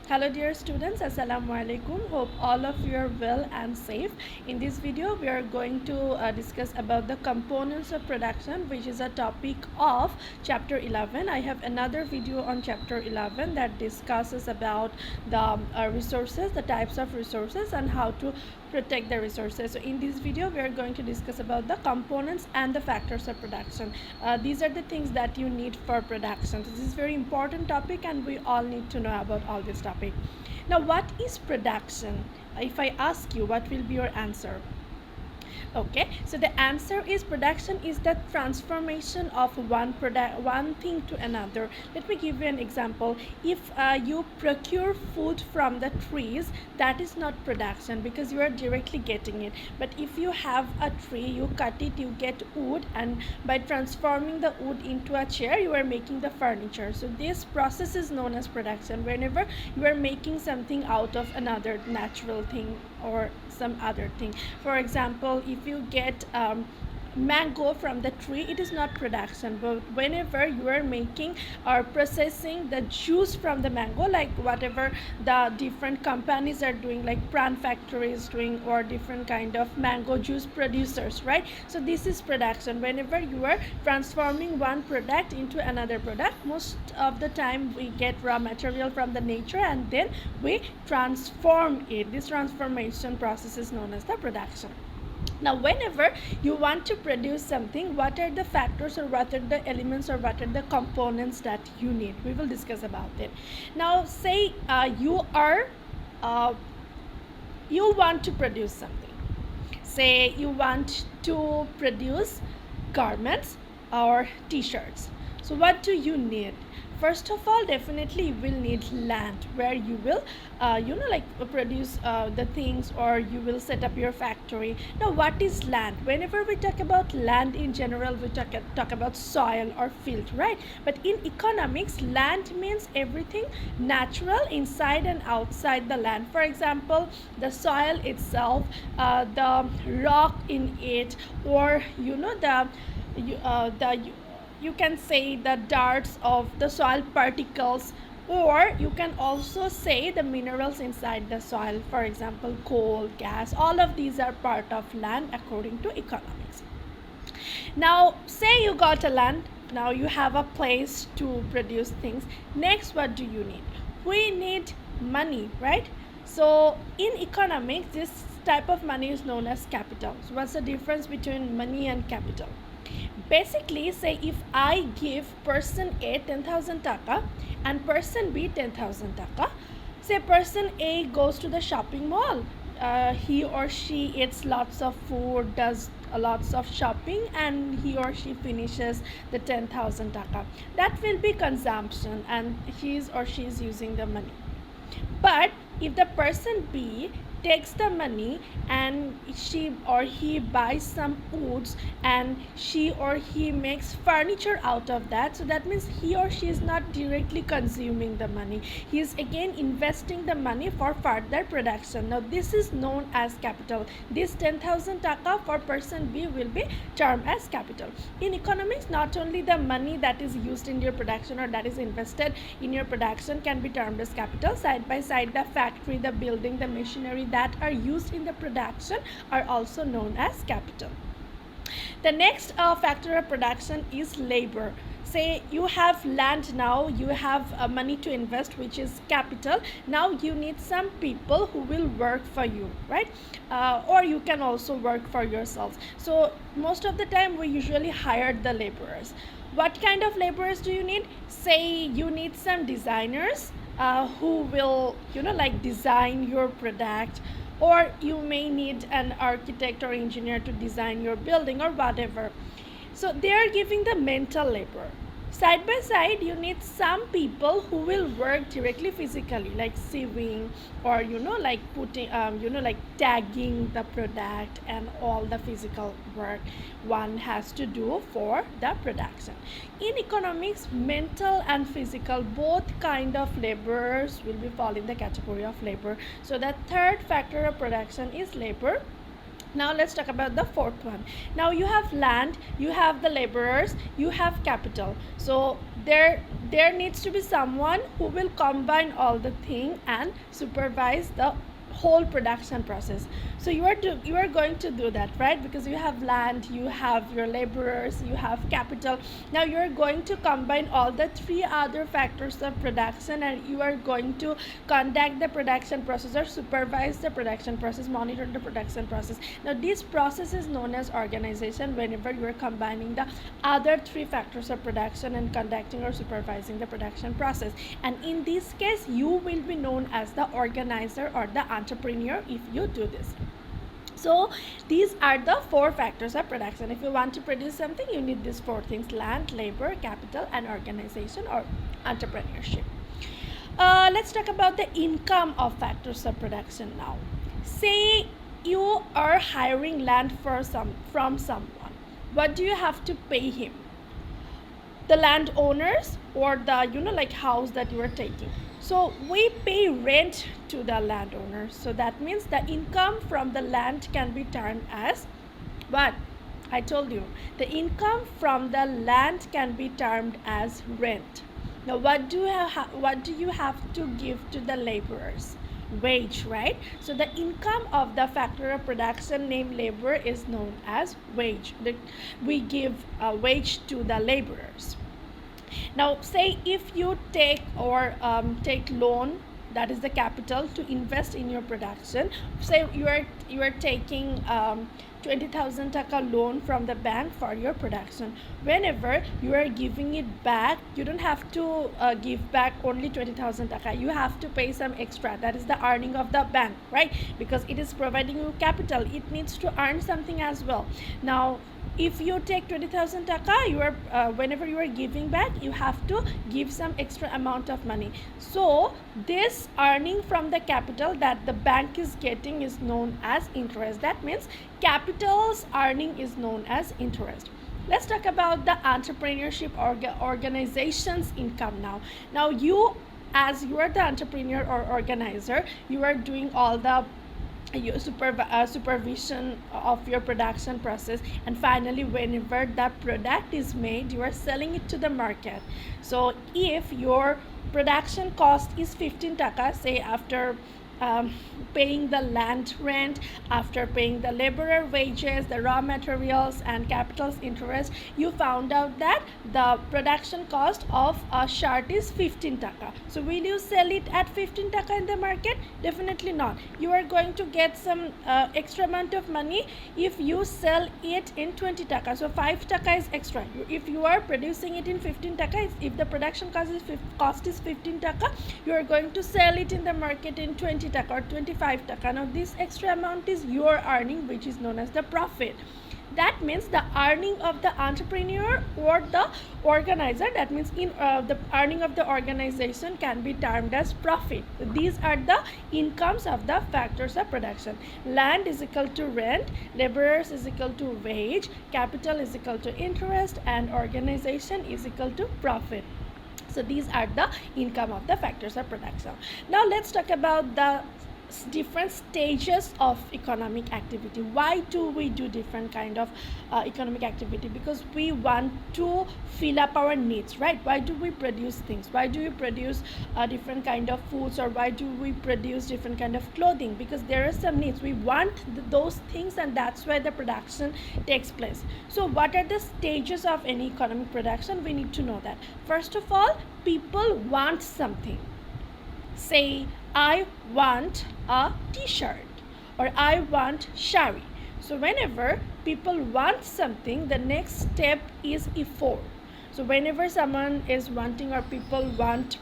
Hello dear students, Assalamu alaikum. Hope all of you are well and safe. In this video we are going to discuss about the components of production, which is a topic of chapter 11. I have another video on chapter 11 that discusses about the resources, the types of resources, and how to protect the resources. So in this video we are going to discuss about the components and the factors of production. These are the things that you need for production. So this is very important topic and we all need to know about all this topic. Now what is production? If I ask you, what will be your answer? Okay, so the answer is production is the transformation of one thing to another. Let me give you an example. If you procure food from the trees, that is not production because you are directly getting it. But if you have a tree, you cut it, you get wood, and by transforming the wood into a chair, you are making the furniture. So this process is known as production. Whenever you are making something out of another natural thing or some other thing. For example, if you get mango from the tree, it is not production, but whenever you are making or processing the juice from the mango, like whatever the different companies are doing, like Pran factory is doing, or different kind of mango juice producers, right? So this is production. Whenever you are transforming one product into another product, most of the time we get raw material from the nature and then we transform it. This transformation process is known as the production. Now whenever you want to produce something, what are the factors or what are the elements or what are the components that you need? We will discuss about it. Now say you want to produce something. Say you want to produce garments or t-shirts. So what do you need? First of all, definitely you will need land where you will produce the things, or you will set up your factory. Now what is land? Whenever we talk about land in general, we talk about soil or field, right? But in economics, land means everything natural inside and outside the land. For example, the soil itself, the rock in it, or you can say the darts of the soil particles, or you can also say the minerals inside the soil. For example, coal, gas, all of these are part of land according to economics. Now say you got a land, now you have a place to produce things. Next, what do you need? We need money, right? So in economics, this type of money is known as capital. So what's the difference between money and capital? Basically, say if I give person A 10,000 taka and person B 10,000 taka, say person A goes to the shopping mall, he or she eats lots of food, does lots of shopping, and he or she finishes the 10,000 taka. That will be consumption and his or she is using the money. But if the person B takes the money and she or he buys some woods and she or he makes furniture out of that, so that means he or she is not directly consuming the money, he is again investing the money for further production. Now this is known as capital. This 10,000 taka for person B will be termed as capital. In economics, not only the money that is used in your production or that is invested in your production can be termed as capital. Side by side, the factory, the building, the machinery that are used in the production are also known as capital. The next factor of production is labor. Say you have land now, you have money to invest, which is capital. Now you need some people who will work for you, right? Or you can also work for yourselves. So most of the time we usually hire the laborers. What kind of laborers do you need? Say you need some designers who will design your product, or you may need an architect or engineer to design your building or whatever. So they are giving the mental labor. Side by side, you need some people who will work directly physically, like sewing, or putting tagging the product, and all the physical work one has to do for the production. In economics, mental and physical, both kind of laborers will be fall in the category of labor. So the third factor of production is labor. Now let's talk about the fourth one. Now you have land, you have the laborers, you have capital. So there needs to be someone who will combine all the thing and supervise the whole production process. So you are going to do that, right? Because you have land, you have your laborers, you have capital. Now you are going to combine all the three other factors of production, and you are going to conduct the production process or supervise the production process, monitor the production process. Now this process is known as organization whenever you are combining the other three factors of production and conducting or supervising the production process. And in this case you will be known as the organizer or the entrepreneur if you do this. So these are the four factors of production. If you want to produce something, you need these four things: land, labor, capital, and organization or entrepreneurship. Let's talk about the income of factors of production now. Say you are hiring land from someone. What do you have to pay him? The landowners or the like house that you are taking. So we pay rent to the landowner. So that means the income from the land can be termed as what? I told you, the income from the land can be termed as rent. Now what do you have to give to the laborers? Wage, right? So the income of the factor of production named labor is known as wage. We give a wage to the laborers. Now say if you take loan, that is the capital, to invest in your production. Say you are taking 20,000 taka loan from the bank for your production. Whenever you are giving it back, you don't have to give back only 20,000 taka. You have to pay some extra. That is the earning of the bank, right? Because it is providing you capital. It needs to earn something as well. Now if you take 20,000 taka, you are whenever you are giving back, you have to give some extra amount of money. So this earning from the capital that the bank is getting is known as interest. That means capital's earning is known as interest. Let's talk about the entrepreneurship organization's income now. Now you, as you are the entrepreneur or organizer, you are doing all the supervision of your production process, and finally whenever the product is made, you are selling it to the market. So if your production cost is 15 taka, say after paying the land rent, after paying the laborer wages, the raw materials and capital's interest, you found out that the production cost of a shirt is 15 taka. So will you sell it at 15 taka in the market? Definitely not. You are going to get some extra amount of money if you sell it in 20 taka. So 5 taka is extra. If you are producing it in 15 taka, if the production cost is 15 taka, you are going to sell it in the market in 20 taka or 25 taka. Now this extra amount is your earning, which is known as the profit. That means the earning of the entrepreneur or the organizer, that means in the earning of the organization can be termed as profit. These are the incomes of the factors of production. Land is equal to rent, laborers is equal to wage, capital is equal to interest, and organization is equal to profit. So these are the income of the factors of production. Now let's talk about the different stages of economic activity. Why do we do different kind of economic activity? Because we want to fill up our needs, right? Why do we produce things? Why do we produce different kind of foods, or why do we produce different kind of clothing? Because there are some needs. We want those things, and that's where the production takes place. So what are the stages of any economic production? We need to know that. First of all, people want something. Say I want a t-shirt or I want shari. So whenever people want something, the next step is effort. So whenever someone is wanting or people want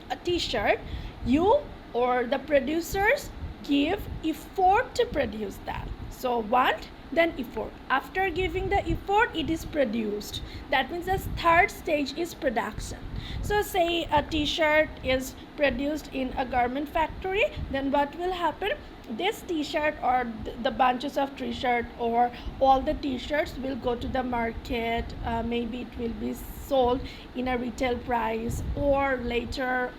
a t-shirt, you or the producers give effort to produce that. So want, then effort. After giving the effort, it is produced. That means the third stage is production. So say a t-shirt is produced in a garment factory, then what will happen? This t-shirt or the bunches of t-shirt or all the t-shirts will go to the market. Maybe it will be sold in a retail price, or later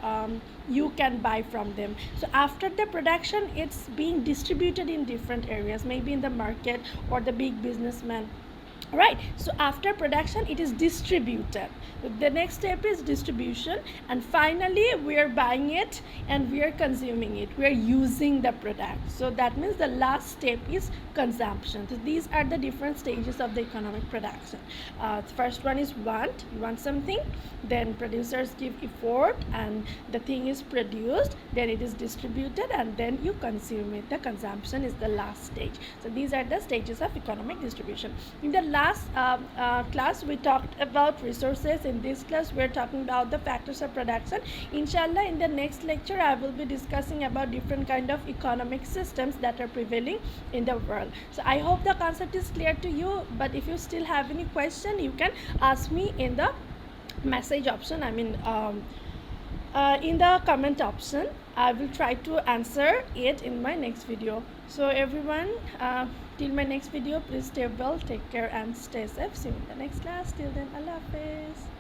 you can buy from them. So after the production, it's being distributed in different areas, maybe in the market or the big businessman Right, so after production it is distributed. The next step is distribution, and finally we are buying it and we are consuming it, we are using the product. So that means the last step is consumption. So these are the different stages of the economic production. The first one is want, you want something, then producers give effort and the thing is produced, then it is distributed, and then you consume it. The consumption is the last stage. So these are the stages of economic distribution. In the last class we talked about resources. In this class we are talking about the factors of production. Inshallah, in the next lecture I will be discussing about different kind of economic systems that are prevailing in the world. So I hope the concept is clear to you, but if you still have any question you can ask me in the message option, in the comment option. I will try to answer it in my next video. So everyone, till my next video, please stay well, take care and stay safe. See you in the next class. Till then, Allah Hafiz.